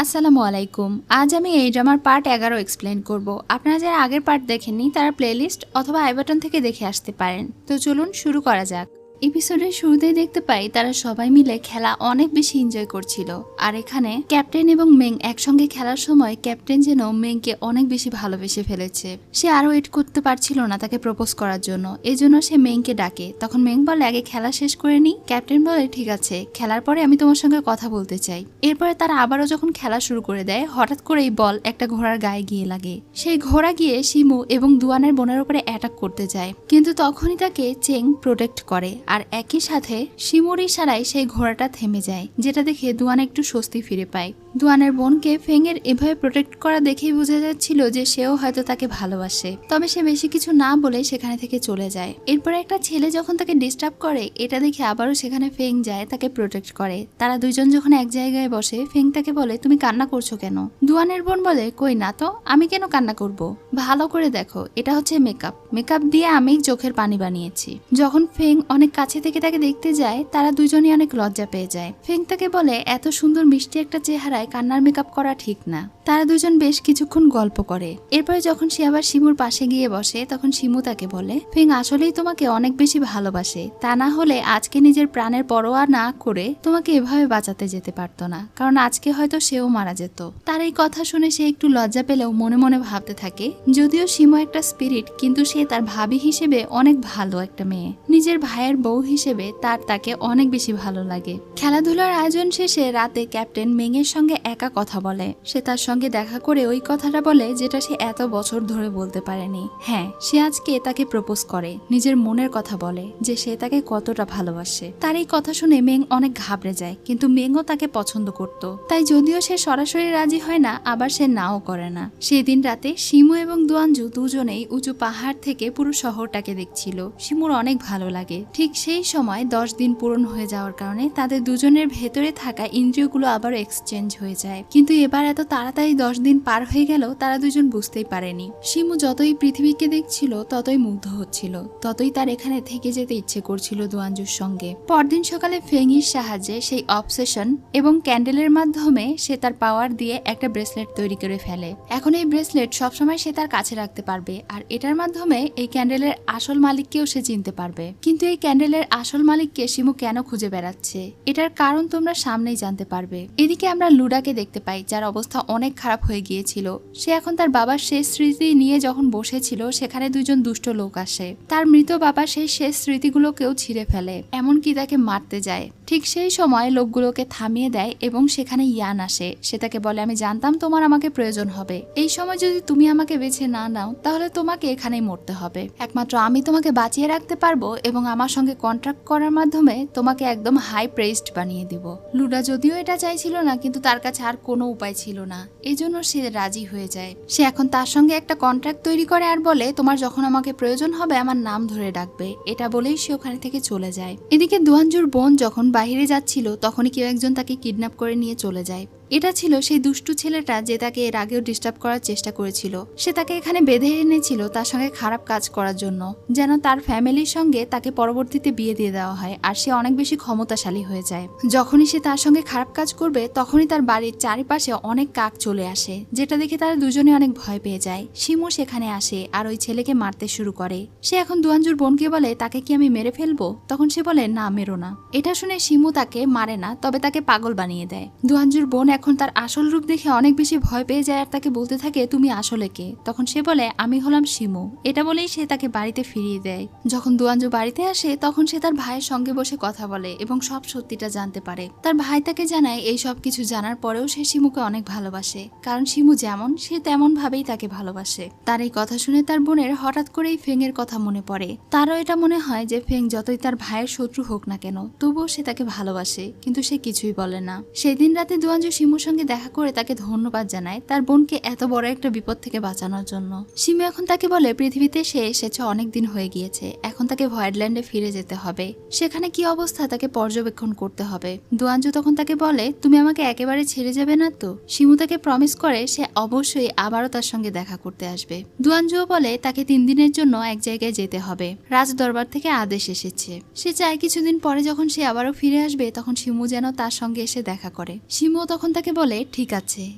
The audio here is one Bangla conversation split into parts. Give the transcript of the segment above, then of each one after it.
আসসালামু আলাইকুম। আজ আমি এই ড্রামার পার্ট 11 এক্সপ্লেন করব। আপনারা যারা আগের পার্ট দেখেননি তারা প্লেলিস্ট অথবা আই বাটন থেকে দেখে আসতে পারেন। তো চলুন শুরু করা যাক। এপিসোডের শুরুতেই দেখতে পাই তারা সবাই মিলে খেলা অনেক বেশি এনজয় করছিল। আর এখানে ক্যাপ্টেন এবং মেং একসঙ্গে খেলার সময় ক্যাপ্টেন যেন মেংকে অনেক বেশি ভালোবেসে ফেলেছে। সে আরো ওয়েট করতে পারছিল না তাকে প্রপোজ করার জন্য, এই জন্য সে মেংকে ডাকে। তখন মেং বলে আগে খেলা শেষ করে নি। ক্যাপ্টেন বলে ঠিক আছে, খেলার পরে আমি তোমার সঙ্গে কথা বলতে চাই। এরপরে তারা আবারও যখন খেলা শুরু করে দেয়, হঠাৎ করেই বল একটা ঘোড়ার গায়ে গিয়ে লাগে। সেই ঘোড়া গিয়ে শিমু এবং দুয়ানের বোনের উপরে অ্যাটাক করতে যায়, কিন্তু তখনই তাকে চেং প্রোটেক্ট করে। আর একই সাথে শিমুর ইশারায় সেই ঘোড়াটা থেমে যায়, যেটা দেখে দুয়ান একটু স্বস্তি ফিরে পায়। দুয়ানের বোনকে ফেংয়ের এভাবে প্রোটেক্ট করা দেখেই বোঝা যাচ্ছিল যে সেও হয়তো তাকে ভালোবাসে। তবে সে বেশি কিছু না বলে সেখানে থেকে চলে যায়। এরপর একটা ছেলে যখন তাকে ডিস্টার্ব করে, এটা দেখে আবারও সেখানে ফেং যায় তাকে প্রোটেক্ট করে। তারা দুইজন যখন এক জায়গায় বসে, ফেং তাকে বলে তুমি কান্না করছো কেন? দুয়ানের বোন বলে কই না তো, আমি কেন কান্না করব? ভালো করে দেখো, এটা হচ্ছে মেকআপ। মেকআপ দিয়ে আমি চোখের পানি বানিয়েছি। যখন ফেং অনেক কাছে থেকে তাকে দেখতে যায়, তারা দুজনই অনেক লজ্জা পেয়ে যায়। ফেং তাকে বলে এত সুন্দর মিষ্টি একটা চেহারায় কান্নার মেকআপ করা ঠিক না। তারা দুজন বেশ কিছুক্ষণ গল্প করে। এরপরে যখন সে আবার শিমুর পাশে গিয়ে বসে, তখন শিমু তাকে বলে ফেং আসলেই তোমাকে অনেক বেশি ভালোবাসে। তা না হলে আজকে নিজের প্রাণের পরোয়া না করে তোমাকে এভাবে বাঁচাতে যেতে পারতো না, কারণ আজকে হয়তো সেও মারা যেত। তার এই কথা শুনে সে একটু লজ্জা পেলেও মনে মনে ভাবতে থাকে, যদিও শিমু একটা স্পিরিট, কিন্তু সে তার ভাবি হিসেবে অনেক ভালো একটা মেয়ে। নিজের ভাইয়ের বউ হিসেবে তাকে অনেক বেশি ভালো লাগে। খেলাধুলার আয়োজন শেষে রাতে ক্যাপ্টেন মেংয়ের সঙ্গে একা কথা বলে। সে তার সঙ্গে দেখা করে ওই কথাটা বলে যেটা সে এত বছর ধরে বলতে পারেনি। হ্যাঁ, সে আজকে তাকে প্রপোজ করে, নিজের মনের কথা বলে যে সে তাকে কতটা ভালোবাসে। তার এই কথা শুনে মেং অনেক ঘাবড়ে যায়, কিন্তু মেংও তাকে পছন্দ করত। তাই যদিও সে সরাসরি রাজি হয় না, আবার সে নাও করে না। সেদিন রাতে শিমু এবং দুয়ানজু দুজনেই উঁচু পাহাড় থেকে পুরো শহরটাকে দেখছিল। শিমুর অনেক ভালো লাগে। ঠিক সেই সময় 10 দিন পূরণ হয়ে যাওয়ার কারণে তাদের দুজনের ভেতরে থাকা ইন্দ্রিয়গুলো আবার এক্সচেঞ্জ হয়ে যায়। কিন্তু এবার এত তাড়াতাড়ি 10 দিন পার হয়ে গেল তারা দুজন বুঝতেই পারেনি। শিমু যতই পৃথিবীকে দেখছিল ততই মুগ্ধ হচ্ছিল, ততই তার এখানে থেকে যেতে ইচ্ছে করছিল দুয়ানজুর সঙ্গে। পরদিন সকালে ফেংইর সাহায্যে সেই অবসেশন এবং ক্যান্ডেলের মাধ্যমে সে তার পাওয়ার দিয়ে একটা ব্রেসলেট তৈরি করে ফেলে। এখন এই ব্রেসলেট সবসময় সে তার কাছে রাখতে পারবে, আর এটার মাধ্যমে এই ক্যান্ডেলের আসল মালিককেও সে চিনতে পারবে। কিন্তু এই ক্যান্ডেলের আসল মালিককে শিমু কেন খুঁজে বেড়াচ্ছে, এটার কারণ তোমরা সামনেই জানতে পারবে। এদিকে আমরা লুডাকে দেখতে পাই, যার অবস্থা অনেক খারাপ হয়ে গিয়েছিল। সে এখন তার বাবার শেষ স্মৃতি নিয়ে যখন বসেছিল, সেখানে দুজন দুষ্ট লোক আসে। তার মৃত বাবা সেই শেষ স্মৃতিগুলোকেও ছিঁড়ে ফেলে, এমনকি তাকে মারতে যায়। ঠিক সেই সময় লোকগুলোকে থামিয়ে দেয় এবং সেখানে ইয়ান আসে। সে তাকে বলে আমি জানতাম তোমার আমাকে প্রয়োজন হবে। এই সময় যদি তুমি আমাকে বেছে না নাও, তাহলে তোমাকে এখানেই মরতে হবে। একমাত্র আমি তোমাকে বাঁচিয়ে রাখতে পারবো এবং আমার সঙ্গে কন্ট্রাক্ট করার মাধ্যমে তোমাকে একদম হাই প্রেসড বানিয়ে দিব। লুডা যদিও এটা চাইছিল না, কিন্তু তার কাছে আর কোনো উপায় ছিল না, এই জন্য সে রাজি হয়ে যায়। সে এখন তার সঙ্গে একটা কন্ট্রাক্ট তৈরি করে আর বলে তোমার যখন আমাকে প্রয়োজন হবে আমার নাম ধরে ডাকবে। এটা বলেই সে ওখানে থেকে চলে যায়। এদিকে দুয়ানজুর বোন যখন বাইরে যাচ্ছিল, তখনই কেউ একজন তাকে কিডন্যাপ করে নিয়ে চলে যায়। এটা ছিল সেই দুষ্টু ছেলেটা যে তাকে এর আগেও ডিস্টার্ব করার চেষ্টা করেছিল। সে তাকে এখানে বেঁধে এনেছিল তার সঙ্গে খারাপ কাজ করার জন্য, যেন তার ফ্যামিলির সঙ্গে তাকে পরবর্তীতে বিয়ে দিয়ে দেওয়া হয় আর সে অনেক বেশি ক্ষমতাশালী হয়ে যায়। যখনই সে তার সঙ্গে খারাপ কাজ করবে, তখনই তার বাড়ির চারিপাশে অনেক কাক চলে আসে, যেটা দেখে তারা দুজনে অনেক ভয় পেয়ে যায়। শিমু সেখানে আসে আর ওই ছেলেকে মারতে শুরু করে। সে এখন দুয়ানজুর বোনকে বলে তাকে কি আমি মেরে ফেলবো? তখন সে বলে না, মেরো না। এটা শুনে শিমু তাকে মারে না, তবে তাকে পাগল বানিয়ে দেয়। দুয়ানজুর বোন এখন তার আসল রূপ দেখে অনেক বেশি ভয় পেয়ে যায় আর তাকে বলতে থাকে তুমি আসলে কে? তখন সে বলে আমি হলাম শিমু। এটা বলেই সে তাকে বাড়িতে ফিরিয়ে দেয়। যখন দুয়ানজু বাড়িতে আসে, তখন সে তার ভাইয়ের সঙ্গে বসে কথা বলে এবং সব সত্যিটা জানতে পারে। তার ভাই তাকে জানায় এই সব কিছু জানার পরেও সে শিমুকে অনেক ভালোবাসে, কারণ শিমু যেমন সে তেমন ভাবেই তাকে ভালোবাসে। তার এই কথা শুনে তার বোনের হঠাৎ করেই ফেংয়ের কথা মনে পড়ে। তারও এটা মনে হয় যে ফেং যতই তার ভাইয়ের শত্রু হোক না কেন, তবুও সে তাকে ভালোবাসে, কিন্তু সে কিছুই বলে না। সেদিন রাতে দুয়ানজু শিমুর সঙ্গে দেখা করে তাকে ধন্যবাদ জানায় তার বোনকে এত বড় একটা বিপদ থেকে বাঁচানোর জন্য। শিমু এখন তাকে বলে পৃথিবীতে সে এসেছে অনেক দিন হয়ে গিয়েছে, এখন তাকে ভয়েডল্যান্ডে ফিরে যেতে হবে। সেখানে কি অবস্থা তাকে পর্যবেক্ষণ করতে হবে। দুয়ানজু তখন তাকে বলে তুমি আমাকে একেবারে ছেড়ে যাবে না তো? শিমু তাকে প্রমিস করে সে অবশ্যই আবারও তার সঙ্গে দেখা করতে আসবে। দুয়ানজুও বলে তাকে 3 দিনের জন্য এক জায়গায় যেতে হবে, রাজ দরবার থেকে আদেশ এসেছে। সে চায় কিছুদিন পরে যখন সে আবারও ফিরে আসবে, তখন শিমু যেন তার সঙ্গে এসে দেখা করে। শিমুও তখন তাকে বলে ঠিক আছে।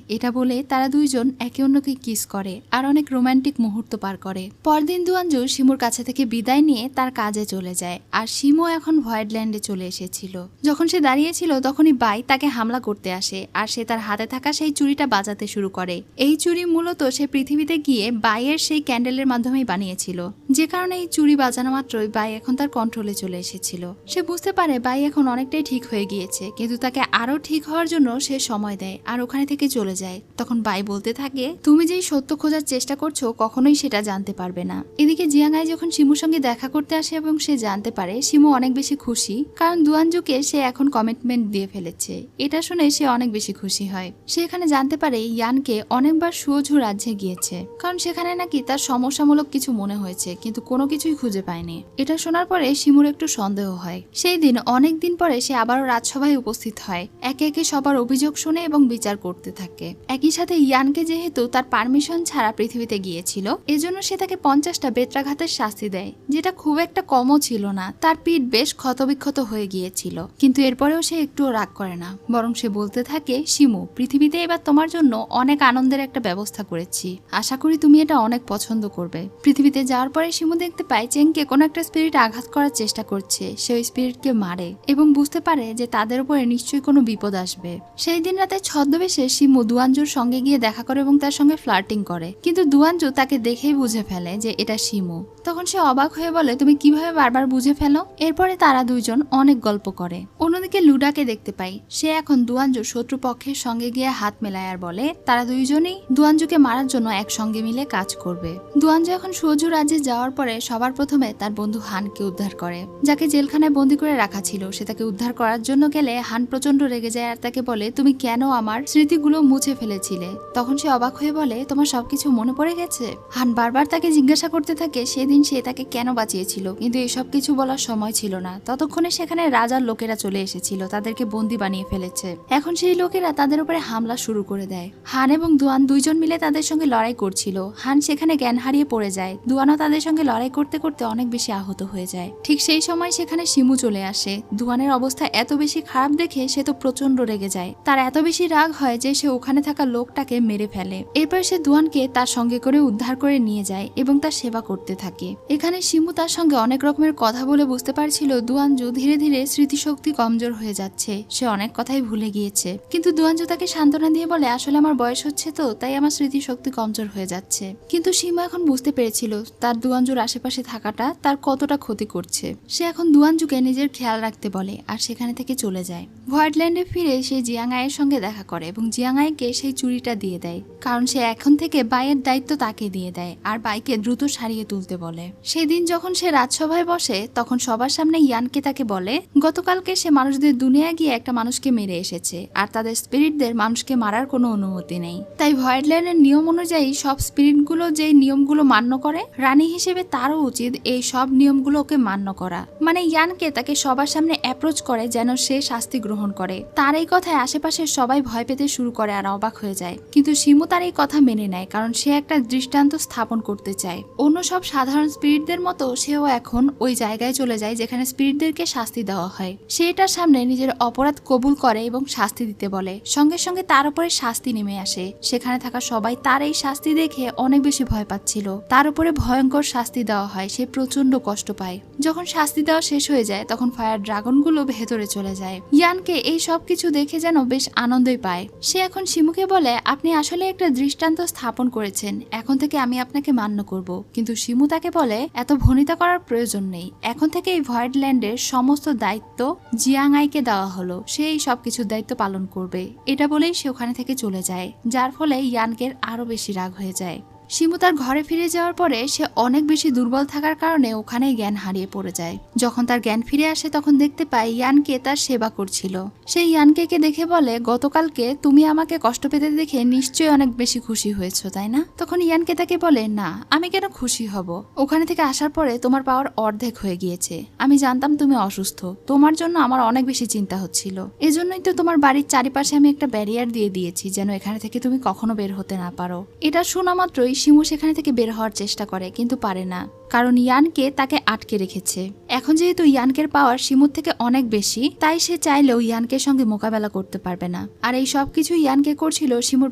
এটা বলে তারা দুইজন একে অন্যকে কিস করে আর অনেক রোমান্টিক মুহূর্ত পার করে। পরদিন দুয়ানজু শিমুর কাছে থেকে বিদায় নিয়ে তার কাজে চলে যায় আর শিমু এখন ভয়েডল্যান্ডে চলে এসেছিল। যখন সে দাঁড়িয়েছিল তখনই বাই তাকে হামলা করতে আসে আর সে তার হাতে থাকা সেই চুড়িটা বাজাতে শুরু করে। এই চুড়ি মূলত সে পৃথিবীতে গিয়ে বাইয়ের সেই ক্যান্ডেলের মাধ্যমেই বানিয়েছিল, যে কারণে এই চুড়ি বাজানো মাত্রই বাই এখন তার কন্ট্রোলে চলে এসেছিল। সে বুঝতে পারে বাই এখন অনেকটাই ঠিক হয়ে গিয়েছে, কিন্তু তাকে আরো ঠিক হওয়ার জন্য সে সময় দেয় আর ওখানে থেকে চলে যায়। তখন বাই বলতে থাকে, তুমি যেই সত্য খোঁজার চেষ্টা করছো কখনোই সেটা জানতে পারবে না। এদিকে জিয়াংআই যখন শিমুর সঙ্গে দেখা করতে আসে এবং সে জানতে পারে শিমু অনেক বেশি খুশি, কারণ দুয়ানজুকে সে এখন কমিটমেন্ট দিয়ে ফেলেছে। এটা শুনে সে অনেক বেশি খুশি হয়। সে এখানে জানতে পারে ইয়ানকে অনেকবার সুয়োঝু রাজ্যে গিয়েছে, কারণ সেখানে নাকি তার সমস্যামূলক কিছু মনে হয়েছে, কিন্তু কোনো কিছুই খুঁজে পায়নি। এটা শোনার পরে শিমুর একটু সন্দেহ হয়। সেই দিন অনেক দিন পরে সে আবারও রাজসভায় উপস্থিত হয়, একে একে সবার অভিযোগ শুনে এবং বিচার করতে থাকে। একই সাথে ইয়ানকে যেহেতু তার পারমিশন ছাড়া পৃথিবীতে গিয়েছিল, এজন্য সে তাকে 50টা বেত্রাঘাতের শাস্তি দেয়, যেটা খুব একটা কমও ছিল না। তার পিঠ বেশ ক্ষতবিক্ষত হয়ে গিয়েছিল, কিন্তু এরপরেও সে একটুও রাগ করে না, বরং সে বলতে থাকে, শিমু, পৃথিবীতে এবার তোমার জন্য অনেক আনন্দের একটা ব্যবস্থা করেছি, আশা করি তুমি এটা অনেক পছন্দ করবে। পৃথিবীতে যাওয়ার পরে শিমু দেখতে পায় চেংকে কোনো একটা স্পিরিট আঘাত করার চেষ্টা করছে। সে ওই স্পিরিটকে মারে এবং বুঝতে পারে যে তাদের উপরে নিশ্চয়ই কোনো বিপদ আসবে। সেই দিন রাতে ছদ্মবেশে শিমু দুয়ানজুর সঙ্গে গিয়ে দেখা করে এবং তার সঙ্গে ফ্লার্টিং করে, কিন্তু দুয়ানজু তাকে দেখেই বুঝে ফেলে যে এটা শিমু। তখন সে অবাক হয়ে বলে, তুমি কিভাবে বারবার বুঝে ফেলো? এরপরে তারা দুইজন অনেক গল্প করে। অন্যদিকে লুডাকে দেখতে পাই, সে এখন দুয়ানজুর শত্রুপক্ষের সঙ্গে গিয়ে হাত মেলায় আর বলে তারা দুইজনই দুয়ানজুকে মারার জন্য একসঙ্গে মিলে কাজ করবে। দুয়ানজু এখন সুয়োঝু রাজ্যে যাওয়ার পরে সবার প্রথমে তার বন্ধু হানকে উদ্ধার করে, যাকে জেলখানায় বন্দি করে রাখা ছিল। সে তাকে উদ্ধার করার জন্য গেলে হান প্রচন্ড রেগে যায় আর তাকে বলে, তুমি কেন আমার স্মৃতিগুলো মুছে ফেলেছিলে? তখন সে অবাক হয়ে বলে, তোমার সবকিছু মনে পড়ে গেছে? হান বারবার তাকে জিজ্ঞাসা করতে থাকে সেদিন সে তাকে কেন বাঁচিয়েছিল, কিন্তু এসব কিছু বলার সময় ছিল না। ততক্ষণে সেখানে রাজার লোকেরা চলে এসেছিল, তাদেরকে বন্দি বানিয়ে ফেলেছে। এখন সেই লোকেরা তাদের উপরে হামলা শুরু করে দেয়। হান এবং দুয়ান দুইজন মিলে তাদের সঙ্গে লড়াই করছিল। হান সেখানে জ্ঞান হারিয়ে পড়ে যায়। দুয়ানও তাদের সঙ্গে লড়াই করতে করতে অনেক বেশি আহত হয়ে যায়। ঠিক সেই সময় সেখানে শিমু চলে আসে। দুয়ানের অবস্থা এত বেশি খারাপ দেখে সে তো প্রচন্ড রেগে যায়। তার এত বেশি রাগ হয় যে সে ওখানে থাকা লোকটাকে মেরে ফেলে। এরপর সে দুয়ানকে তার সঙ্গে করে উদ্ধার করে নিয়ে যায় এবং তার সেবা করতে থাকে। এখানে শিমু তার সঙ্গে অনেক রকমের কথা বলে বুঝতে পারছিল দুয়ানজু ধীরে ধীরে স্মৃতিশক্তি কমজোর হয়ে যাচ্ছে, সে অনেক কথাই ভুলে গিয়েছে। কিন্তু দুয়ানজু তাকে সান্ত্বনা দিয়ে বলে, আসলে আমার বয়স হচ্ছে তো, তাই আমার স্মৃতিশক্তি কমজোর হয়ে যাচ্ছে। কিন্তু শিমু এখন বুঝতে পেরেছিল তার দুয়ানজুর আশেপাশে থাকাটা তার কতটা ক্ষতি করছে। সে এখন দুয়ানজুকে নিজের খেয়াল রাখতে বলে আর সেখানে থেকে চলে যায়। ভয়েডল্যান্ডে ফিরে সে জিয়াংআইয়ের সঙ্গে দেখা করে এবং জিয়াংআইকে সেই চুড়িটা দিয়ে দেয়, কারণ সে এখন থেকে বাইয়ের দায়িত্ব তাকে দিয়ে দেয় আর বাইকে দ্রুত সারিয়ে তুলতে বলে। সেদিন যখন সে রাজসভায় বসে তখন সবার সামনে ইয়ানকে তাকে বলে, গতকালকে সে মানুষদের দুনিয়ায় গিয়ে একটা মানুষকে মেরে এসেছে আর তাদের স্পিরিটদের মানুষকে মারার কোনো অনুমতি নেই। তাই ভয়েডল্যান্ডের নিয়ম অনুযায়ী সব স্পিরিটগুলো যেই নিয়মগুলো মান্য করে, রানী হিসেবে তারও উচিত এই সব নিয়মগুলোকে মান্য করা। মানে ইয়ানকে তাকে সবার সামনে অ্যাপ্রোচ করে যেন সে শাস্তি গ্রহণ করে। তার এই কথায় আশেপাশের সবাই ভয় পেতে শুরু করে আর অবাক হয়ে যায়, কিন্তু শিমু তার এই কথা মেনে নেয়, কারণ সে একটা দৃষ্টান্ত স্থাপন করতে চায়। অন্য সব সাধারণ স্পিরিটদের মতো সেও এখন ওই জায়গায় চলে যায় যেখানে স্পিরিটদেরকে শাস্তি দেওয়া হয়। সে এটার সামনে নিজের অপরাধ কবুল করে এবং শাস্তি দিতে বলে। সঙ্গে সঙ্গে তার উপরে শাস্তি নেমে আসে। সেখানে থাকা সবাই তার এই শাস্তি দেখে অনেক বেশি ভয় পাচ্ছিল। তার উপরে ভয়ঙ্কর শাস্তি দেওয়া হয়, সে প্রচন্ড কষ্ট পায়। যখন শাস্তি দেওয়া শেষ হয়ে যায় তখন ফায়ার ড্রাগনগুলো ভেতরে চলে যায়। ইয়ানকে এই সব কিছু দেখে যেন বেশ আনন্দই পায়। সে এখন শিমুকে বলে, আপনি আসলে একটা দৃষ্টান্ত স্থাপন করেছেন, এখন থেকে আমি আপনাকে মান্য করব। কিন্তু শিমু তাকে বলে, এত ভনিতা করার প্রয়োজন নেই, এখন থেকে এই ভয়েডল্যান্ডের সমস্ত দায়িত্ব জিয়াংআইকে দেওয়া হলো, সে এই সবকিছুর দায়িত্ব পালন করবে। এটা বলেই সে ওখানে থেকে চলে যায়, যার ফলে ইয়ানকের আরো বেশি রাগ হয়ে যায়। শিমু তার ঘরে ফিরে যাওয়ার পরে সে অনেক বেশি দুর্বল থাকার কারণে ওখানেই জ্ঞান হারিয়ে পড়ে যায়। যখন তার জ্ঞান ফিরে আসে তখন দেখতে পায় ইয়ানকে তার সেবা করছিল। সেই ইয়ানকে দেখে বলে, গতকালকে তুমি আমাকে কষ্ট পেতে দেখে নিশ্চয়ই অনেক বেশি খুশি হয়েছো, তাই না? তখন ইয়ানকে তাকে বলে, না, আমি কেন খুশি হব? ওখানে থেকে আসার পরে তোমার পাওয়ার অর্ধেক হয়ে গিয়েছে। আমি জানতাম তুমি অসুস্থ, তোমার জন্য আমার অনেক বেশি চিন্তা হচ্ছিল। এজন্যই তো তোমার বাড়ির চারিপাশে আমি একটা ব্যারিয়ার দিয়ে দিয়েছি, যেন এখানে থেকে তুমি কখনো বের হতে না পারো। এটা শোনা মাত্রই শিমু সেখানে থেকে বের হওয়ার চেষ্টা করে, কিন্তু পারে না। কারণ ইয়ানকে তাকে আটকে রেখেছে। এখন যেহেতু ইয়ানকের পাওয়ার শিমুর থেকে অনেক বেশি, তাই সে চাইলেও ইয়ানকের সঙ্গে মোকাবেলা করতে পারবে না। আর এই সবকিছু ইয়ানকে করছিল শিমুর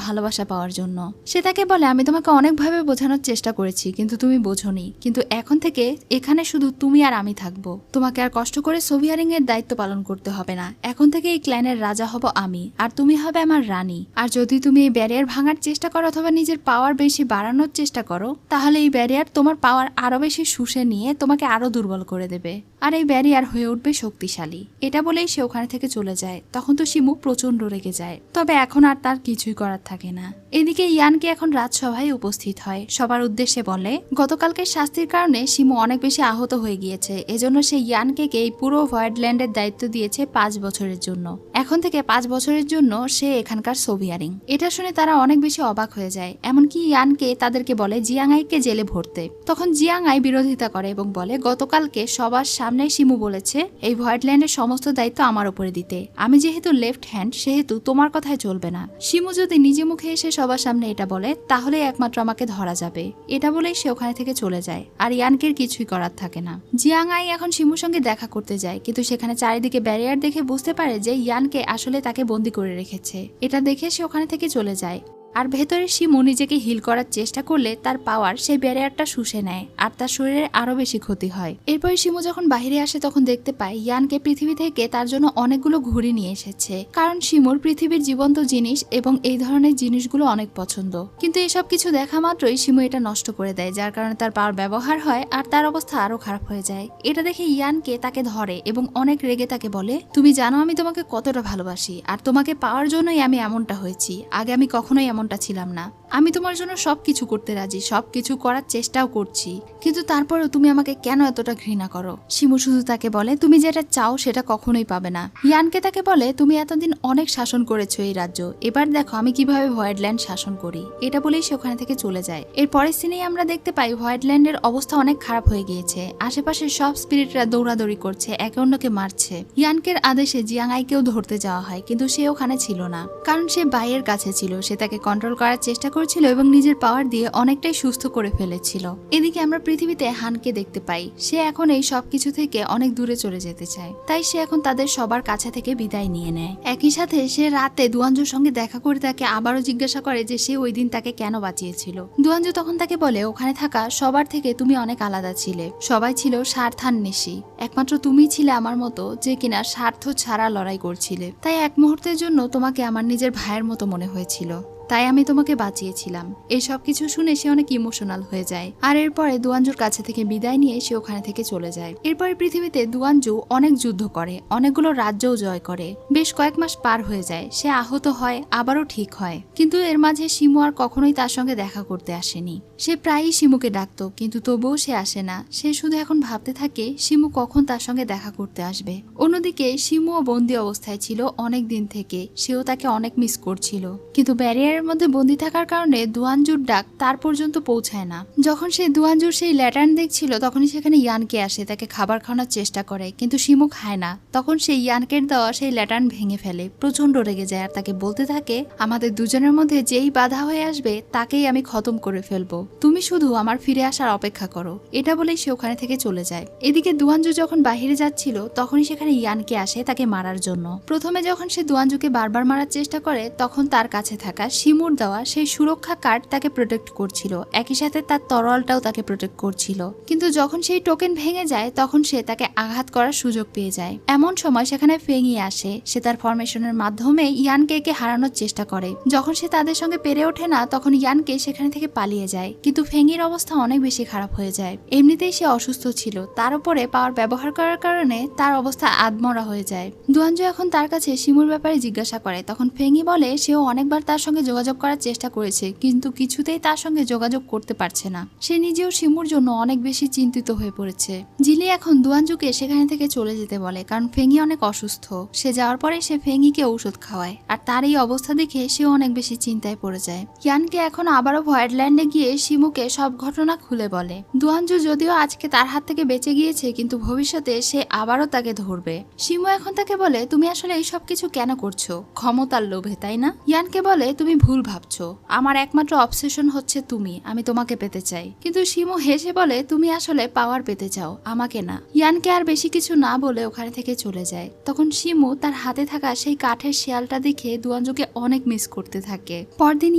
ভালোবাসা পাওয়ার জন্য। সে তাকে বলে, আমি তোমাকে অনেকভাবে বোঝানোর চেষ্টা করেছি কিন্তু তুমি বোঝোনি, কিন্তু এখন থেকে এখানে শুধু তুমি আর আমি থাকবো। তোমাকে আর কষ্ট করে সোভিয়ারিং এর দায়িত্ব পালন করতে হবে না। এখন থেকে এই ক্ল্যানের রাজা হব আমি, আর তুমি হবে আমার রানী। আর যদি তুমি এই ব্যারিয়ার ভাঙার চেষ্টা করো অথবা নিজের পাওয়ার বেশি বাড়ানোর চেষ্টা করো, তাহলে এই ব্যারিয়ার তোমার পাওয়ার আরো বেশি শুষে নিয়ে তোমাকে আরো দুর্বল করে দেবে, আর এই ব্যারিয়ার হয়ে উঠবে শক্তিশালী। এটা বলেই সে ওখানে থেকে চলে যায়। তখন তো শিমু প্রচন্ড রেগে যায়, তবে এখন আর তার কিছুই করার থাকে না। এদিকে ইয়ানকে এখন রাজসভায় উপস্থিত হয়, সবার উদ্দেশ্যে বলে গতকালকে শাস্তির কারণে শিমু অনেক বেশি আহত হয়ে গিয়েছে, এজন্য সে ইয়ানকে এই পুরো ভয়েডল্যান্ডের দায়িত্ব দিয়েছে 5 বছরের জন্য। এখন থেকে 5 বছরের জন্য সে এখানকার সোভিয়ারিং। এটা শুনে তারা অনেক বেশি অবাক হয়ে যায়। এমনকি ইয়ানকে তাদেরকে বলে জিয়াংআইকে জেলে ভরতে। তখন জিয়াংআই বিরোধিতা করে এবং বলে গতকালকে সবার সামনে শিমু বলেছে এই ভয়েডল্যান্ডের সমস্ত দায়িত্ব আমার উপরে দিতে। আমি যেহেতু লেফট হ্যান্ড, সেহেতু তোমার কথাই চলবে না। শিমু যদি নিজে মুখে এসে সবার সামনে এটা বলে, তাহলে একমাত্র আমাকে ধরা যাবে। এটা বলেই সে ওখানে থেকে চলে যায়, আর ইয়ানকের কিছুই করার থাকে না। জিয়াংআই এখন শিমুর সঙ্গে দেখা করতে যায়, কিন্তু সেখানে চারিদিকে ব্যারিয়ার দেখে বুঝতে পারে যে ইয়ানকে আসলে তাকে বন্দী করে রেখেছে। এটা দেখে সে ওখানে থেকে চলে যায়। আর ভেতরে শিমু নিজেকে হিল করার চেষ্টা করলে তার পাওয়ার সেই ব্যারিয়ারটা শুষে নেয়, আর তার শরীরে আরো বেশি ক্ষতি হয়। এরপর শিমু যখন বাইরে আসে তখন দেখতে পায় ইয়ানকে পৃথিবী থেকে তার জন্য অনেকগুলো ঘুড়ি নিয়ে এসেছে, কারণ শিমুর পৃথিবীর জীবন্ত জিনিস এবং এই ধরনের জিনিসগুলো অনেক পছন্দ। কিন্তু এসব কিছু দেখা মাত্রই শিমু এটা নষ্ট করে দেয়, যার কারণে তার পাওয়ার ব্যবহার হয় আর তার অবস্থা আরো খারাপ হয়ে যায়। এটা দেখে ইয়ানকে তাকে ধরে এবং অনেক রেগে তাকে বলে, তুমি জানো আমি তোমাকে কতটা ভালোবাসি, আর তোমাকে পাওয়ার জন্যই আমি এমনটা হয়েছি। আগে আমি কখনোই এমনটা ছিলাম না। আমি তোমার জন্য সবকিছু করতে রাজি, সবকিছু করার চেষ্টাও করছি, কিন্তু তারপরেও তুমি আমাকে কেন এতটা ঘৃণা করো? শিমু শুধু তাকে বলে, তুমি যেটা চাও সেটা কখনোই পাবে না। ইয়ানকে তাকে বলে, তুমি এতদিন অনেক শাসন করেছো এই রাজ্য, এবার দেখো আমি কিভাবে ভয়েডল্যান্ড শাসন করি। এটা বলেই সে ওখানে থেকে চলে যায়। এর পরের সিনেই আমরা দেখতে পাই ভয়েডল্যান্ডের অবস্থা অনেক খারাপ হয়ে গিয়েছে। আশেপাশে সব স্পিরিটরা দৌড়াদৌড়ি করছে, একে অন্যকে মারছে। ইয়ানকের আদেশে জিয়াংআইকেও ধরতে যাওয়া হয়, কিন্তু সে ওখানে ছিল না, কারণ সে বাইয়ের কাছে ছিল। সে তাকে কন্ট্রোল করার চেষ্টা করছিল এবং নিজের পাওয়ার দিয়ে অনেকটাই সুস্থ করে ফেলেছিল। এদিকে আমরা পৃথিবীতে হানকে দেখতে পাই। সে এখন এই সবকিছু থেকে অনেক দূরে চলে যেতে চায়, তাই সে এখন তাদের সবার কাছে থেকে বিদায় নিয়ে নেয়। একই সাথে সে রাতে দুয়ানজুর সঙ্গে দেখা করে তাকে আবারও জিজ্ঞাসা করে যে সে ওই দিন তাকে কেন বাঁচিয়েছিল। দুয়ানজু তখন তাকে বলে, ওখানে থাকা সবার থেকে তুমি অনেক আলাদা ছিলে। সবাই ছিল স্বার্থান্বেষী, একমাত্র তুমি ছিলে আমার মতো যে কিনা স্বার্থ ছাড়া লড়াই করছিলে। তাই এক মুহূর্তের জন্য তোমাকে আমার নিজের ভাইয়ের মতো মনে হয়েছিল, তাই আমি তোমাকে বাঁচিয়েছিলাম। এই সব কিছু শুনে সে অনেক ইমোশনাল হয়ে যায়। আর এরপরে দুয়ানজুর কাছে থেকে বিদায় নিয়ে সে ওখানে থেকে চলে যায়। এরপরে পৃথিবীতে দুয়ানজু অনেক যুদ্ধ করে, অনেকগুলো রাজ্যও জয় করে। বেশ কয়েক মাস পার হয়ে যায়। সে আহত হয়, আবারও ঠিক হয়, কিন্তু এর মাঝে শিমু আর কখনোই তার সঙ্গে দেখা করতে আসেনি। সে প্রায়ই শিমুকে ডাকতো, কিন্তু তবুও সে আসে না। সে শুধু এখন ভাবতে থাকে শিমু কখন তার সঙ্গে দেখা করতে আসবে। অন্যদিকে শিমুও বন্দি অবস্থায় ছিল অনেক দিন থেকে। সেও তাকে অনেক মিস করছিল, কিন্তু ব্যারিয়ার মধ্যে বন্দী থাকার কারণে দুয়ানজুর ডাক তার পর্যন্ত পৌঁছায় না। যখন সে দুয়ানজুর সেই ল্যাটার্ন দেখছিল তখনই সেখানে ইয়ানকে আসে, তাকে খাবার খাওয়ানোর চেষ্টা করে, কিন্তু শিমু খায় না। তখন সেই ইয়ানকের দেওয়া সেই ল্যাটার্ন ভেঙে ফেলে, প্রচন্ড রেগে যায় আর তাকে বলতে থাকে, আমাদের দুজনের মধ্যে যেই বাধা হয়ে আসবে তাকেই আমি খতম করে ফেলবো, তুমি শুধু আমার ফিরে আসার অপেক্ষা করো। এটা বলেই সে ওখানে থেকে চলে যায়। এদিকে দুয়ানজু যখন বাহিরে যাচ্ছিল তখনই সেখানে ইয়ানকে আসে তাকে মারার জন্য। প্রথমে যখন সে দুয়ানজুকে বারবার মারার চেষ্টা করে তখন তার কাছে থাকা শিমুর দেওয়া সেই সুরক্ষা কার্ড তাকে প্রোটেক্ট করছিল, একই সাথে তার তরোয়ালটাও তাকে প্রোটেক্ট করছিল। কিন্তু যখন সেই টোকেন ভেঙে যায় তখন সে তাকে আঘাত করার সুযোগ পেয়ে যায়। এমন সময় সেখানে ফেঙি আসে। সে তার ফরমেশনের মাধ্যমে ইয়ানকে হারানোর চেষ্টা করে। যখন সে তাদের সঙ্গে পেরে ওঠে না তখন ইয়ানকে সেখানে থেকে পালিয়ে যায়, কিন্তু ফেঙির অবস্থা অনেক বেশি খারাপ হয়ে যায়। এমনিতেই সে অসুস্থ ছিল, তার উপরে পাওয়ার ব্যবহার করার কারণে তার অবস্থা আধমরা হয়ে যায়। দুয়ানজু এখন তার কাছে শিমুর ব্যাপারে জিজ্ঞাসা করে, তখন ফেঙি বলে সেও অনেকবার তার সঙ্গে যোগাযোগ করার চেষ্টা করেছে, কিন্তু কিছুতেই তার সঙ্গে যোগাযোগ করতে পারছে না। সে নিজেও শিমুর জন্য অনেক বেশি চিন্তিত হয়ে পড়েছে। জিলি এখন দুয়ানজুকে সেখানে থেকে চলে যেতে বলে, কারণ ফেঙি অনেক অসুস্থ। সে যাওয়ার পরে সে ফেঙিকে ঔষধ খাওয়ায়, আর তার এই অবস্থা দেখে সেও অনেক বেশি চিন্তায় পড়ে যায়। ইয়ানকে এখন আবারও ভয়েডল্যান্ডে গিয়ে শিমুকে সব ঘটনা খুলে বলে। দুয়ানজু যদিও আজকে তার হাত থেকে বেঁচে গিয়েছে, কিন্তু ভবিষ্যতে সে আবারও তাকে ধরবে। শিমু এখন তাকে বলে, তুমি আসলে এই সব কিছু কেন করছো? ক্ষমতার লোভে, তাই না? ইয়ানকে বলে, তুমি ভুল ভাবছো, আমার একমাত্র অবসেশন হচ্ছে তুমি, আমি তোমাকে পেতে চাই। কিন্তু শিমু হেসে বলে তুমি আসলে পাওয়ার পেতে চাও, আমাকে না। ইয়ানকে আর বেশি কিছু না বলে ওখানে থেকে চলে যায়। তখন শিমু তার হাতে থাকা সেই কাঠের শেয়ালটা দেখে দুয়ানজুকে অনেক মিস করতে থাকে। পরদিন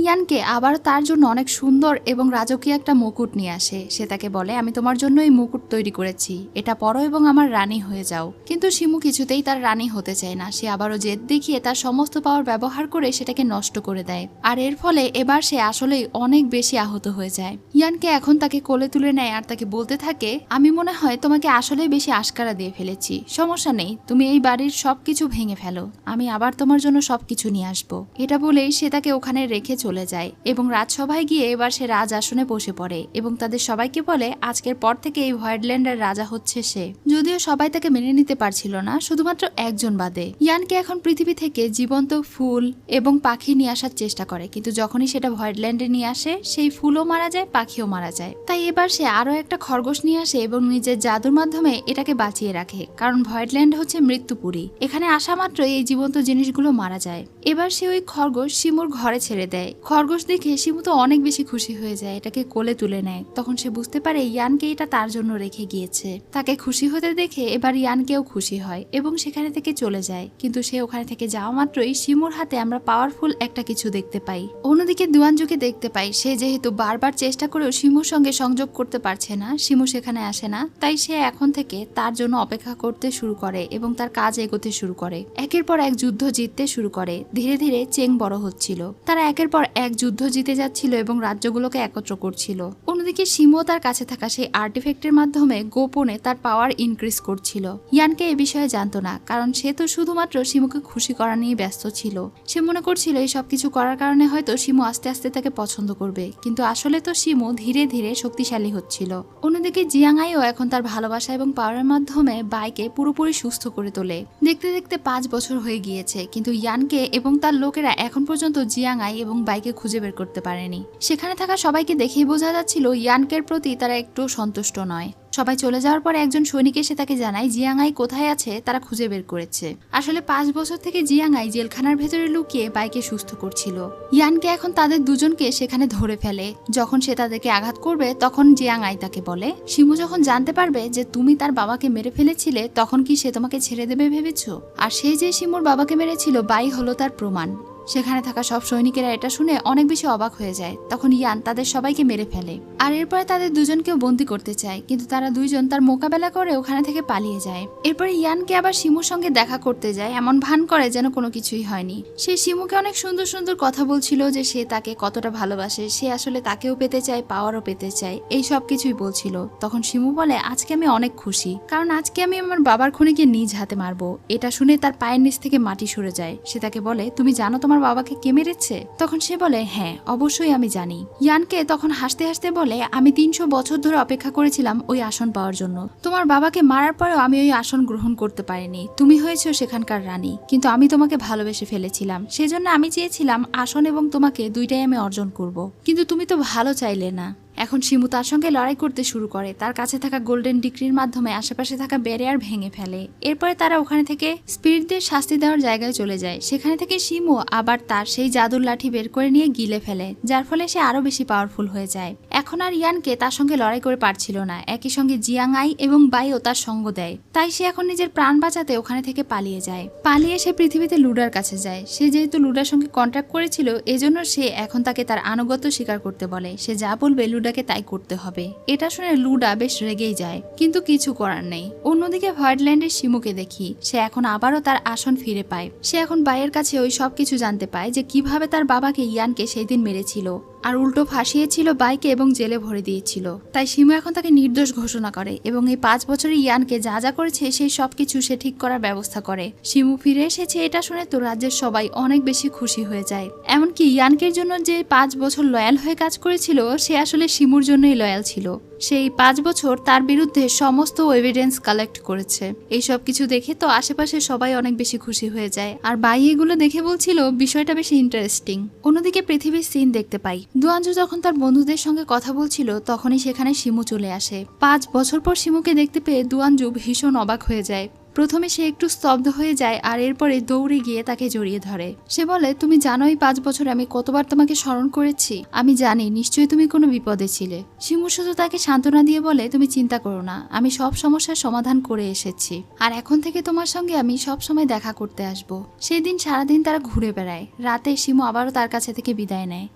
ইয়ানকে আবার তার জন্য অনেক সুন্দর এবং রাজকীয় একটা মুকুট নিয়ে আসে। সে তাকে বলে আমি তোমার জন্য এই মুকুট তৈরি করেছি, এটা পরো এবং আমার রানী হয়ে যাও। কিন্তু শিমু কিছুতেই তার রানী হতে চায় না। সে আবারও জেদ দেখিয়ে তার সমস্ত পাওয়ার ব্যবহার করে সেটাকে নষ্ট করে দেয়। আর এর ফলে এবার সে আসলেই অনেক বেশি আহত হয়ে যায়। ইয়ানকে এখন তাকে কোলে তুলে নেয় আর তাকে বলতে থাকে আমি মনে হয় তোমাকে আসলেই বেশি আশকারা দিয়ে ফেলেছি, সমস্যা নেই, তুমি এই বাড়ির সবকিছু ভেঙে ফেলো, আমি আবার তোমার জন্য সবকিছু নিয়ে আসবো। এটা বলেই সে তাকে ওখানে রেখে চলে যায় এবং রাজসভায় গিয়ে এবার সে রাজ আসনে বসে পড়ে এবং তাদের সবাইকে বলে আজকের পর থেকে এই ভয়েডল্যান্ডের রাজা হচ্ছে সে। যদিও সবাই তাকে মেনে নিতে পারছিল না, শুধুমাত্র একজন বাদে। ইয়ানকে এখন পৃথিবী থেকে জীবন্ত ফুল এবং পাখি নিয়ে আসার চেষ্টা করে, কিন্তু যখনই সেটা ভয়েডল্যান্ডে নিয়ে আসে সেই ফুলও মারা যায়, পাখিও মারা যায়। তাই এবার সে আরো একটা খরগোশ নিয়ে আসে এবং নিজের জাদুর মাধ্যমে এটাকে বাঁচিয়ে রাখে, কারণ ভয়েডল্যান্ড হচ্ছে মৃত্যুপুরী, এখানে আসা মাত্রই এই জীবন্ত জিনিসগুলো মারা যায়। এবার সে ওই খরগোশ শিমুর ঘরে ছেড়ে দেয়। খরগোশ দেখে শিমু তো অনেক বেশি খুশি হয়ে যায়, এটাকে কোলে তুলে নেয়। তখন সে বুঝতে পারে ইয়ানকে এটা তার জন্য রেখে গিয়েছে। তাকে খুশি হতে দেখে এবার ইয়ানকেও খুশি হয় এবং সেখানে থেকে চলে যায়। কিন্তু সে ওখানে থেকে যাওয়া মাত্রই শিমুর হাতে আমরা পাওয়ারফুল একটা কিছু দেখতে পাই। অন্যদিকে দুয়ানজুকে দেখতে পাই, সে যেহেতু বারবার চেষ্টা করেও শিমুর সঙ্গে সংযোগ করতে পারছে না, শিমু সেখানে আসে না, তাই সে এখন থেকে তার জন্য অপেক্ষা করতে শুরু করে এবং তার কাজ এগোতে শুরু করে। একের পর এক যুদ্ধ জিততে শুরু করে। ধীরে ধীরে চেং বড় হচ্ছিল, তারা একের পর এক যুদ্ধ জিতে যাচ্ছিল এবং রাজ্যগুলোকে একত্র করছিল। অন্যদিকে শিমু তার কাছে থাকা সেই আর্টিফ্যাক্টের মাধ্যমে গোপনে তার পাওয়ার ইনক্রিজ করছিল। ইয়ানকে এ বিষয়ে জানতো না, কারণ সে তো শুধুমাত্র শিমুকে খুশি করা নিয়ে ব্যস্ত ছিল। সে মনে করছিল এই সবকিছু করার কারণে হয়তো শিমু আস্তে আস্তে তাকে পছন্দ করবে, কিন্তু আসলে তো শিমু ধীরে ধীরে শক্তিশালী হচ্ছিল। অন্যদিকে জিয়াংআইও এখন তার ভালোবাসা এবং পাওয়ারের মাধ্যমে বাইকে পুরোপুরি সুস্থ করে তোলে। দেখতে দেখতে 5 বছর হয়ে গিয়েছে, কিন্তু ইয়ানকে এবং তার লোকেরা এখন পর্যন্ত জিয়াংআই এবং বাইকে খুঁজে বের করতে পারেনি। সেখানে থাকা সবাইকে দেখেই বোঝা যাচ্ছিল ইয়ানকের প্রতি তারা একটু সন্তুষ্ট নয়। সবাই চলে যাওয়ার পর একজন সৈনিক এসে তাকে জানায় জিয়াংআই কোথায় আছে তারা খুঁজে বের করেছে। আসলে 5 বছর থেকে জিয়াংআই জেলখানার ভেতরে লুকিয়ে বাইকে সুস্থ করছিল। ইয়ানকে এখন তাদের দুজনকে সেখানে ধরে ফেলে। যখন সে তাদেরকে আঘাত করবে তখন জিয়াংআই তাকে বলে শিমু যখন জানতে পারবে যে তুমি তার বাবাকে মেরে ফেলেছিলে তখন কি সে তোমাকে ছেড়ে দেবে ভেবেছো? আর সে যে শিমুর বাবাকে মেরেছিল বাই হলো তার প্রমাণ। সেখানে থাকা সব সৈনিকেরা এটা শুনে অনেক বেশি অবাক হয়ে যায়। তখন ইয়ান তাদের সবাইকে মেরে ফেলে আর এরপরে তাদের দুজনকেও বন্দী করতে চায়, কিন্তু তারা দুইজন তার মোকাবেলা করে ওখানে থেকে পালিয়ে যায়। এরপরে ইয়ানকে আবার শিমুর সঙ্গে দেখা করতে যায়, এমন ভান করে যেন কোনো কিছুই হয়নি। সে শিমুকে অনেক সুন্দর সুন্দর কথা বলছিল যে সে তাকে কতটা ভালোবাসে, সে আসলে তাকেও পেতে চায়, পাওয়ারও পেতে চায়, এই সব কিছুই বলছিল। তখন শিমু বলে আজকে আমি অনেক খুশি, কারণ আজকে আমি আমার বাবার খুনিকে নিজ হাতে মারবো। এটা শুনে তার পায়ের নিচ থেকে মাটি সরে যায়। সে তাকে বলে তুমি জানো তোমার বাবাকে কে মেরেছে? তখন সে বলে হ্যাঁ অবশ্যই আমি জানি। ইয়ানকে তখন হাসতে হাসতে বলে আমি 300 বছর ধরে অপেক্ষা করেছিলাম ওই আসন পাওয়ার জন্য। তোমার বাবাকে মারার পরেও আমি ওই আসন গ্রহণ করতে পারিনি। তুমি হয়েছো সেখানকার রানী, কিন্তু আমি তোমাকে ভালোবেসে ফেলেছিলাম, সেজন্য আমি চেয়েছিলাম আসন এবং তোমাকে দুইটাই আমি অর্জন করব, কিন্তু তুমি তো ভালো চাইলে না। এখন শিমু তার সঙ্গে লড়াই করতে শুরু করে। তার কাছে থাকা গোল্ডেন ডিক্রির মাধ্যমে আশেপাশে থাকা ব্যারিয়ার ভেঙে ফেলে। এরপরে তারা ওখানে থেকে স্পিরিটদের শাস্তি দেওয়ার জায়গায় চলে যায়। সেখানে থেকে শিমু আবার তার সেই জাদুর লাঠি বের করে নিয়ে গিলে ফেলে, যার ফলে সে আরো বেশি পাওয়ারফুল হয়ে যায়। এখন আর ইয়ানকে তার সঙ্গে লড়াই করে পারছিল না। একই সঙ্গে জিয়াংআই এবং বাইও তার সঙ্গ দেয়, তাই সে এখন নিজের প্রাণ বাঁচাতে ওখানে থেকে পালিয়ে যায়। পালিয়ে সে পৃথিবীতে লুডার কাছে যায়। সে যেহেতু লুডার সঙ্গে কন্ট্যাক্ট করেছিল এজন্য সে এখন তাকে তার আনুগত্য স্বীকার করতে বলে। সে যা বলবে লুডাকে তাই করতে হবে। এটা শুনে লুডা বেশ রেগেই যায়, কিন্তু কিছু করার নেই। অন্যদিকে ভয়েডল্যান্ডের শিমুকে দেখি, সে এখন আবারও তার আসন ফিরে পায়। সে এখন বাইয়ের কাছে ওই সব কিছু জানতে পায় যে কিভাবে তার বাবাকে ইয়ানকে সেই দিন মেরেছিল আর উল্টো ফাঁসিয়েছিল বাইকে এবং জেলে ভরে দিয়েছিল। তাই শিমু এখন তাকে নির্দোষ ঘোষণা করে এবং এই 5 বছরে ইয়ানকে যা যা করেছে সেই সবকিছু সে ঠিক করার ব্যবস্থা করে। শিমু ফিরে এসেছে এটা শুনে তো রাজ্যের সবাই অনেক বেশি খুশি হয়ে যায়। এমনকি ইয়ানকের জন্য যে 5 বছর লয়াল হয়ে কাজ করেছিল সে আসলে শিমুর জন্যই লয়াল ছিল। সেই 5 বছর তার বিরুদ্ধে সমস্ত এভিডেন্স কালেক্ট করেছে। এই সব কিছু দেখে তো আশেপাশে সবাই অনেক বেশি খুশি হয়ে যায়। আর বাই এগুলো দেখে বলছিল বিষয়টা বেশি ইন্টারেস্টিং। অন্যদিকে পৃথিবীর সিন দেখতে পাই। দুয়ানজু যখন তার বন্ধুদের সঙ্গে কথা বলছিল তখনই সেখানে শিমু চলে আসে। 5 বছর পর শিমুকে দেখতে পেয়ে দুয়ানজু ভীষণ অবাক হয়ে যায়। প্রথমে সে একটু স্তব্ধ হয়ে যায় আর এরপরে দৌড়ে গিয়ে তাকে জড়িয়ে ধরে। সে বলে, তুমি জানো এই 5 বছর আমি কতবার তোমাকে স্মরণ করেছি। আমি জানি নিশ্চয়ই তুমি কোনো বিপদে ছিলে। শিমু শুধু তাকে সান্ত্বনা দিয়ে বলে, তুমি চিন্তা করো না, আমি সব সমস্যার সমাধান করে এসেছি আর এখন থেকে তোমার সঙ্গে আমি সব সময় দেখা করতে আসব। সেই দিন সারাদিন তারা ঘুরে বেড়ায়। রাতে শিমু আবারও তার কাছে থেকে বিদায় নেয়।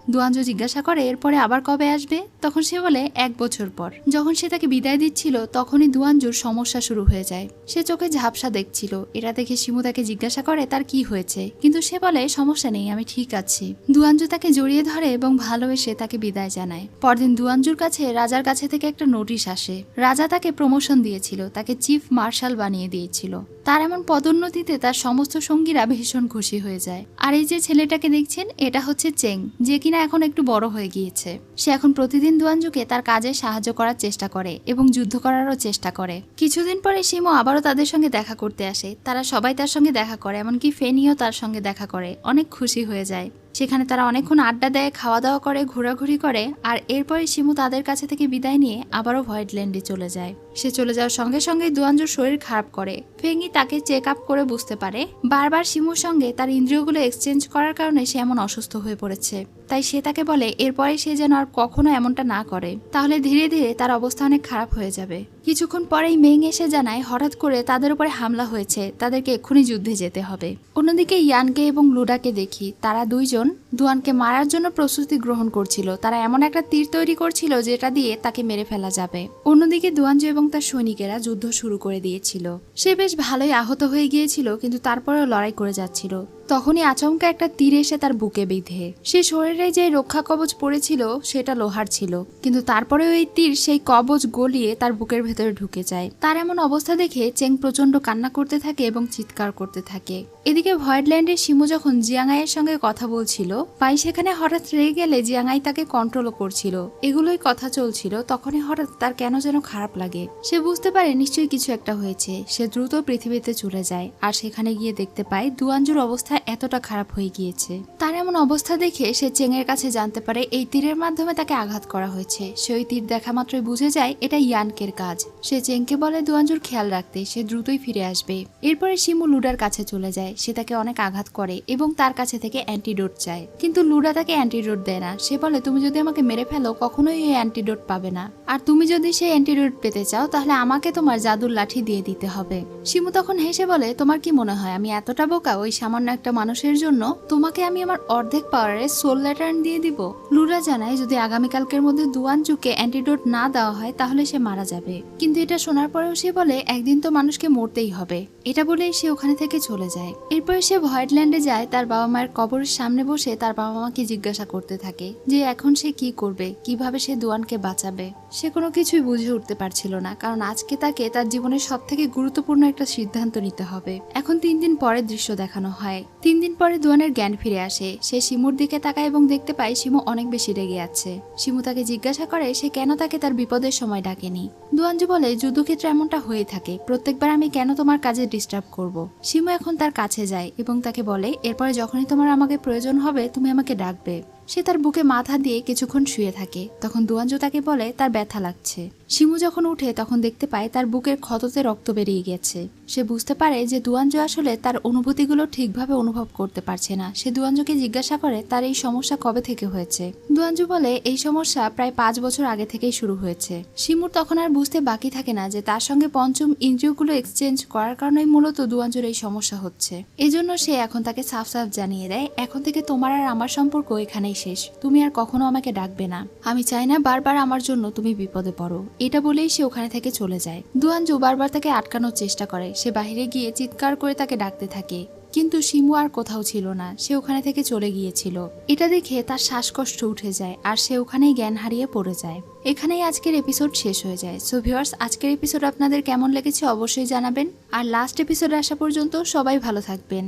দুয়াঞ্জু জিজ্ঞাসা করে এরপরে আবার কবে আসবে। তখন সে বলে 1 বছর পর। যখন সে তাকে বিদায় দিচ্ছিল তখনই দুয়াঞ্জুর সমস্যা শুরু হয়ে যায়। সে চোখে ঝাপসা দেখছিল। এটা দেখে শিমু তাকে জিজ্ঞাসা করে তার কি হয়েছে, কিন্তু সে বলে সমস্যা নেই, আমি ঠিক আছি। দুয়াঞ্জু তাকে জড়িয়ে ধরে এবং ভালোবেসে তাকে বিদায় জানায়। পরদিন দুয়াঞ্জুর কাছে রাজার কাছে থেকে একটা নোটিশ আসে। রাজা তাকে প্রমোশন দিয়েছিল, তাকে চিফ মার্শাল বানিয়ে দিয়েছিল। তার এমন পদোন্নতিতে তার সমস্ত সঙ্গীরা ভীষণ খুশি হয়ে যায়। আর এই যে ছেলেটাকে দেখছেন এটা হচ্ছে চেং, যে কিনা এখন একটু বড় হয়ে গিয়েছে। সে এখন প্রতিদিন দুয়াঞ্জুকে তার কাজে সাহায্য করার চেষ্টা করে এবং যুদ্ধ করারও চেষ্টা করে। কিছুদিন পরে শিমু আবারও তাদের সঙ্গে দেখা করতে আসে। তারা সবাই তার সঙ্গে দেখা করে, এমনকি ফেনিও তার সঙ্গে দেখা করে। অনেক খুশি হয়ে যায়। সেখানে তারা অনেকক্ষণ আড্ডা দেয়, খাওয়া দাওয়া করে, ঘোরাঘুরি করে। আর এরপরে শিমু তাদের কাছে থেকে বিদায় নিয়ে আবারও হোয়াইটল্যান্ডে চলে যায়। সে চলে যাওয়ার সঙ্গে সঙ্গে দুয়াঞ্জুর শরীর খারাপ করে। ফেঙ্গি তাকে চেক আপ করে বুঝতে পারে বারবার শিমুর সঙ্গে তার ইন্দ্রিয়গুলো এক্সচেঞ্জ করার কারণে সে এমন অসুস্থ হয়ে পড়েছে। তাই সে তাকে বলে এরপরে সে যেন আর কখনো এমনটা না করে, তাহলে ধীরে ধীরে তার অবস্থা অনেক খারাপ হয়ে যাবে। কিছুক্ষণ পরেই মেং এসে জানায় হঠাৎ করে তাদের উপরে হামলা হয়েছে, তাদেরকে এক্ষুনি যুদ্ধে যেতে হবে। অন্যদিকে ইয়ানকে এবং লুডাকে দেখি, তারা দুইজন দুয়ানকে মারার জন্য প্রস্তুতি গ্রহণ করছিল। তারা এমন একটা তীর তৈরি করছিল যেটা দিয়ে তাকে মেরে ফেলা যাবে। অন্যদিকে দুয়ানজু এবং তার সৈনিকেরা যুদ্ধ শুরু করে দিয়েছিল। সে বেশ ভালোই আহত হয়ে গিয়েছিল, কিন্তু তারপরেও লড়াই করে যাচ্ছিল। তখনই আচমকা একটা তীর এসে তার বুকে বিঁধে। সে শরীরে যে রক্ষা কবচ পড়েছিল সেটা লোহার ছিল, কিন্তু তারপরেও এই তীর সেই কবচ গলিয়ে তার বুকের ভেতরে ঢুকে যায়। তার এমন অবস্থা দেখে চেং প্রচন্ড কান্না করতে থাকে এবং চিৎকার করতে থাকে। এদিকে ভয়েডল্যান্ডের শিমু যখন জিয়াংআইয়ের সঙ্গে কথা বলছিল, পাই সেখানে হঠাৎ রেগে গেলে জিয়াংআই তাকে কন্ট্রোলও করছিল। এগুলোই কথা চলছিল। তখনই হঠাৎ তার কেন যেন খারাপ লাগে। সে বুঝতে পারে নিশ্চয়ই কিছু একটা হয়েছে। সে দ্রুত পৃথিবীতে চলে যায় আর সেখানে গিয়ে দেখতে পায় দুয়াঞ্জুর অবস্থা এতটা খারাপ হয়ে গিয়েছে। তার এমন অবস্থা দেখে সে চেং এর কাছে জানতে পারে এই তীরের মাধ্যমে তাকে আঘাত করা হয়েছে। সে ওই তীর দেখা মাত্রই বুঝে যায় এটা ইয়ানকের কাজ। সে চেংকে বলে দুয়াঞ্জুর খেয়াল রাখতে, সে দ্রুতই ফিরে আসবে। এরপরে শিমু লুডার কাছে চলে যায়। সে তাকে অনেক আঘাত করে এবং তার কাছে থেকে অ্যান্টিডোট চায়, কিন্তু লুডা তাকে অ্যান্টিডোট দেয় না। সে বলে তুমি যদি আমাকে মেরে ফেলো কখনোই এই অ্যান্টিডোট পাবে না, আর তুমি যদি সেই অ্যান্টিডোট পেতে চাও তাহলে আমাকে তোমার জাদুর লাঠি দিয়ে দিতে হবে। শিমু তখন হেসে বলে তোমার কি মনে হয় আমি এতটা বোকা ওই সামান্য একটা মানুষের জন্য? তোমাকে আমি আমার অর্ধেক পাওয়ারে সোল ল্যাটার্ন দিয়ে দিব। লুডা জানায় যদি আগামীকালকের মধ্যে দুয়ানজুকে অ্যান্টিডোট না দেওয়া হয় তাহলে সে মারা যাবে। কিন্তু এটা শোনার পরেও সে বলে একদিন তো মানুষকে মরতেই হবে। এটা বলেই সে ওখানে থেকে চলে যায়। এরপরে সে ভয়েডল্যান্ডে যায়। তার বাবা মায়ের কবরের সামনে বসে তার বাবা মাকে জিজ্ঞাসা করতে থাকে যে এখন সে কি করবে, কিভাবে সে দুয়ানকে বাঁচাবে। সে কোনো কিছুই বুঝে উঠতে পারছিল না, কারণ আজকে তাকে তার জীবনের সব থেকে গুরুত্বপূর্ণ একটা সিদ্ধান্ত নিতে হবে। এখন 3 দিন পরের দৃশ্য দেখানো হয়। 3 দিন পরে দুয়ানের জ্ঞান ফিরে আসে। সে শিমুর দিকে তাকায় এবং দেখতে পায় শিমু অনেক বেশি রেগে আছে। শিমু তাকে জিজ্ঞাসা করে সে কেন তাকে তার বিপদের সময় ডাকেনি। দুয়ানজু বলে যুদ্ধক্ষেত্রে এমনটা হয়ে থাকে, প্রত্যেকবার আমি কেন তোমার কাজে ডিস্টার্ব করব। শিমু এখন তার কাছে যায় এবং তাকে বলে এরপরে যখনই তোমার আমাকে প্রয়োজন হবে তুমি আমাকে ডাকবে। সে তার বুকে মাথা দিয়ে কিছুক্ষণ শুয়ে থাকে। তখন দুয়ানজু তাকে বলে তার ব্যথা লাগছে। শিমু যখন উঠে তখন দেখতে পায় তার বুকের ক্ষততে রক্ত বেরিয়ে গেছে। সে বুঝতে পারে যে দুয়ানজু আসলে তার অনুভূতিগুলো ঠিকভাবে অনুভব করতে পারছে না। সে দুয়ানজুকে জিজ্ঞাসা করে তার এই সমস্যা কবে থেকে হয়েছে। দুয়ানজু বলে এই সমস্যা প্রায় 5 বছর আগে থেকেই শুরু হয়েছে। শিমুর তখন আর বুঝতে বাকি থাকে না যে তার সঙ্গে পঞ্চম ইন্দ্রিয়গুলো এক্সচেঞ্জ করার কারণেই মূলত দুয়ানজুর এই সমস্যা হচ্ছে। এজন্য সে এখন তাকে সাফ সাফ জানিয়ে দেয় এখন থেকে তোমার আর আমার সম্পর্ক এখানেই শেষ। তুমি আর কখনো আমাকে ডাকবে না। আমি চাই না বারবার আমার জন্য তুমি বিপদে পড়ো। এটা বলেই সে ওখানে থেকে চলে যায়। দুয়ানজু বারবার তাকে আটকানোর চেষ্টা করে। সে বাইরে গিয়ে চিৎকার করে তাকে ডাকতে থাকে, কিন্তু শিমু আর কোথাও ছিল না। সে ওখানে থেকে চলে গিয়েছিল। এটা দেখে তার শ্বাসকষ্ট উঠে যায় আর সে ওখানেই জ্ঞান হারিয়ে পড়ে যায়। এখানেই আজকের এপিসোড শেষ হয়ে যায়। সো ভিউয়ার্স, আজকের এপিসোড আপনাদের কেমন লেগেছে অবশ্যই জানাবেন। আর লাস্ট এপিসোডে আসা পর্যন্ত সবাই ভালো থাকবেন।